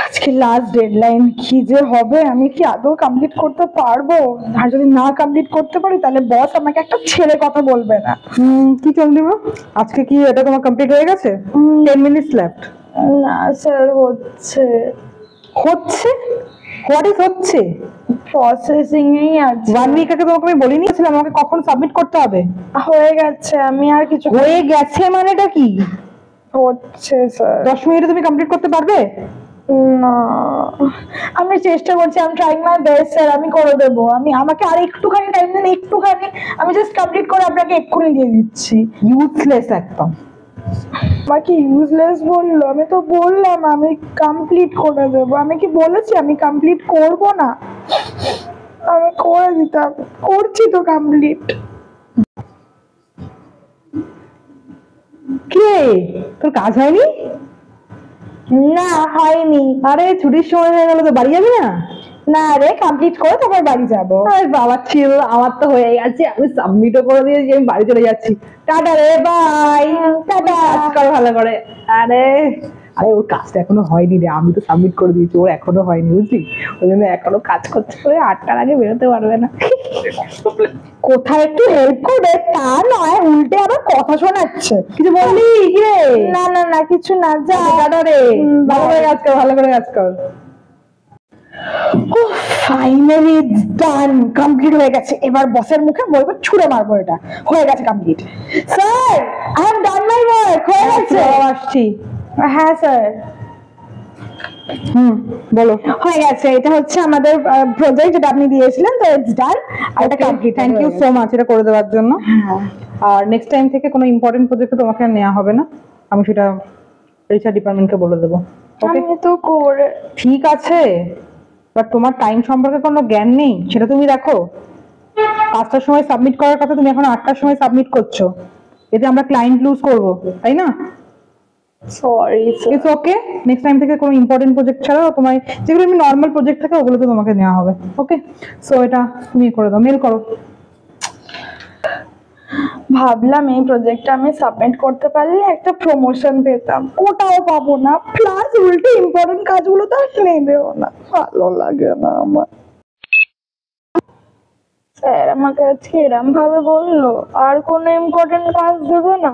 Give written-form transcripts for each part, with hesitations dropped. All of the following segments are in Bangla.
আজকে লাস্ট ডেডলাইন, কি যে হবে, আমি কি আদৌ কমপ্লিট করতে পারবো? আর যদি না কমপ্লিট করতে পারি তাহলে বস আমাকে একটা ছেড়ে কথা বলবে না। কি চন্দ্রিমা, আজকে কি এটা তোমার কমপ্লিট হয়ে গেছে? 10 মিনিটস লেফট। না স্যার, হচ্ছে হচ্ছে? হোয়াট ইজ হচ্ছে? প্রসেসিং এই আছে। 1 উইক আগে তোমাকে আমি বলিনি ছিলাম আমাকে কখন সাবমিট করতে হবে? হয়ে গেছে, আমি আর কিছু। হয়ে গেছে মানেটা কি? হচ্ছে স্যার। 10 মিনিটে তুমি কমপ্লিট করতে পারবে? না, আমি চেষ্টা করছি, আমি ট্রাইং মাই বেস্ট স্যার, আমি করে দেবো। আমাকে আর একটুখানি টাইম দেন, একটুখানি, আমি জাস্ট কমপ্লিট করে আপনাকে এক্ষুনি দিয়ে দিচ্ছি। ইউজলেস একদম। আমাকে ইউজলেস বললো? আমি তো বললাম আমি কমপ্লিট করে দেবো। আমি কি বলেছি আমি কমপ্লিট করব না? আমি করে দিতাম, করছি তো কমপ্লিট। কে, তোর কাজ হয়নি? না হয়নি। আরে ছুটির সময় হয়ে গেল তো বাড়ি যাবি না? না রে, কমপ্লিট করে তারপর বাড়ি যাবো। আরে বাবা ছিল, আমার তো হয়ে গেছে, আমি সাবমিটও করে দিয়েছি, আমি বাড়ি চলে যাচ্ছি। টাটা রে, বাই। টাটা। কাজ কর ভালো করে। আরে আরে ওর কাজটা এখনো হয়নি রে, আমি তো সাবমিট করে দিয়েছি, ওর এখনো হয়নি বুঝলি, ওই জন্য এখনো কাজ করতে করে 8টার আগে বেরোতে পারবে না। কোথায় একটু হেল্প করবে তা নয়, উল্টে আবার কথা শোনাচ্ছে। কিছু বললি কি রে? না না না, কিছু না, যা। টাটা রে, ভালো করে কাজ কর, ভালো করে কাজ কর। ফাইনালি ইটস ডান, কমপ্লিট হয়ে গেছে। এবার বসের মুখে বলবো, ছুঁড়ে মারবো এটা। হয়ে গেছে complete. Sir, I have done my work, হয়ে গেছে। আসছি। হ্যাঁ স্যার। বলো। হয়ে গেছে, এটা হচ্ছে আমাদের প্রজেক্ট যেটা আপনি দিয়েছিলেন, তো ইটস ডান। আর এটা complete. Thank you so much এটা করে দেওয়ার জন্য। আর নেক্সট টাইম থেকে কোনো ইম্পর্টেন্ট প্রজেক্টে তোমাকে আর নেওয়া হবে না, আমি সেটা রিসার্চ ডিপার্টমেন্টকে বলে দেবো। ওকে, আমি তো করে। ঠিক আছে, বাট তোমার টাইম সম্পর্কে কোনো জ্ঞান নেই সেটা তুমি দেখো। 5টার সময় সাবমিট করার কথা, তুমি এখন 8টার সময় সাবমিট করছো, এতে আমরা ক্লায়েন্ট লুজ করবো, তাই না? Sorry sir. It's okay, next time থেকে কোনো ইম্পর্টেন্ট প্রজেক্ট ছাড়াও তোমার যেগুলো এমনি নর্মাল প্রজেক্ট থাকে ওগুলো তো তোমাকে নেওয়া হবে। ওকে, সো এটা তুমি করে দাও, মেল করো। ভাবলাম এই প্রজেক্টটা আমি সাবমিট করতে পারলে একটা প্রমোশন পেতাম, ওটাও পাবো না, প্লাস উল্টে ইম্পর্টেন্ট কাজগুলো তো আর নেবেও না। ভালো লাগে না আমার। স্যার আমাকে আজকে এরম ভাবে বললো আর কোনো ইম্পর্টেন্ট কাজ দেবে না?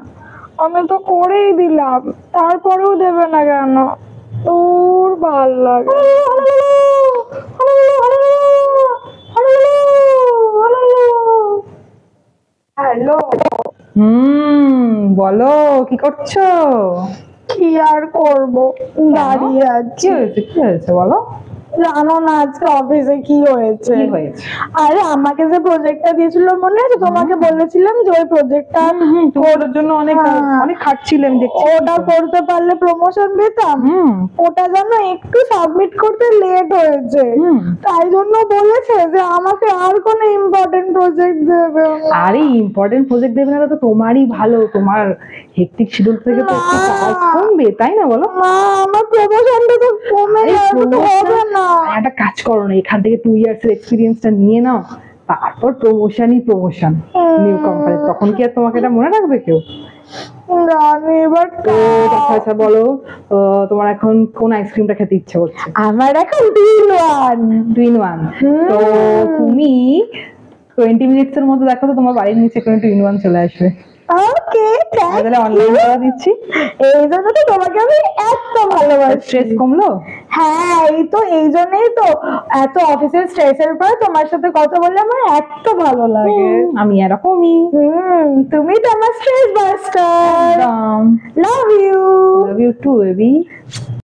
আমি তো করেই দিলাম, তারপরেও দেবে না কেন? তোর ভাল লাগে। হ্যালো। বলো কি করছো? কি আর করবো, দাঁড়িয়ে আছি। কি হয়েছে বলো? জানো না আজকে অফিসে কি হয়েছে? কি হয়েছে? আরে আমাকে যে প্রজেক্টটা দিয়েছিল মনে আছে? তোমাকে বলেছিলাম যে ওই প্রজেক্টটা ওটার জন্য অনেক অনেক খাটছিলে আমি দেখছি। ওটা করতে পারলে প্রমোশন পেতাম। ওটা জানো একটু সাবমিট করতে লেট হয়েছে, তাই জন্য বলেছে যে আমাকে আর কোনো ইম্পর্টেন্ট প্রজেক্ট দেবে। আরে ইম্পর্টেন্ট প্রজেক্ট দেবে না তো তোমারই ভালো, তোমার হেক্টিক শিডিউল থেকে তো একটু কাজ কমবে, তাই না বলো? না, আমার প্রমোশনটা তো কমে যাবে, তো হবে না। একটা কাজ করো না, এখান থেকে 2 ইয়ার্স এর এক্সপিরিয়েন্সটা নিয়ে নাও, তারপর প্রমোশনই প্রমোশন নিউ কোম্পানি, তখন কি আর তোমাকে এটা মনে রাখবে কেউ? জানি, বাট তো আচ্ছা বলো, তোমার এখন কোন আইসক্রিমটা খেতে ইচ্ছে করছে? আমার এখন 2 in 1। তো তুমি 20 মিনিটস এর মধ্যে দেখো তো তোমার বাড়ির নিচে কোনো 2 in 1 চলে আসবে। ওকে, তাহলে অনলাইন করে দিচ্ছি। এই জন্য তো তোমাকে আমি এত ভালোবাসি। স্ট্রেস কমলো? হ্যাঁ, এই জন্যই তো এত অফিসের স্ট্রেসের পরে তোমার সাথে কথা বললে আমার এত ভালো লাগে। আমি এরকমই। তুমি তো আমার stress buster. Love you. Love you too baby.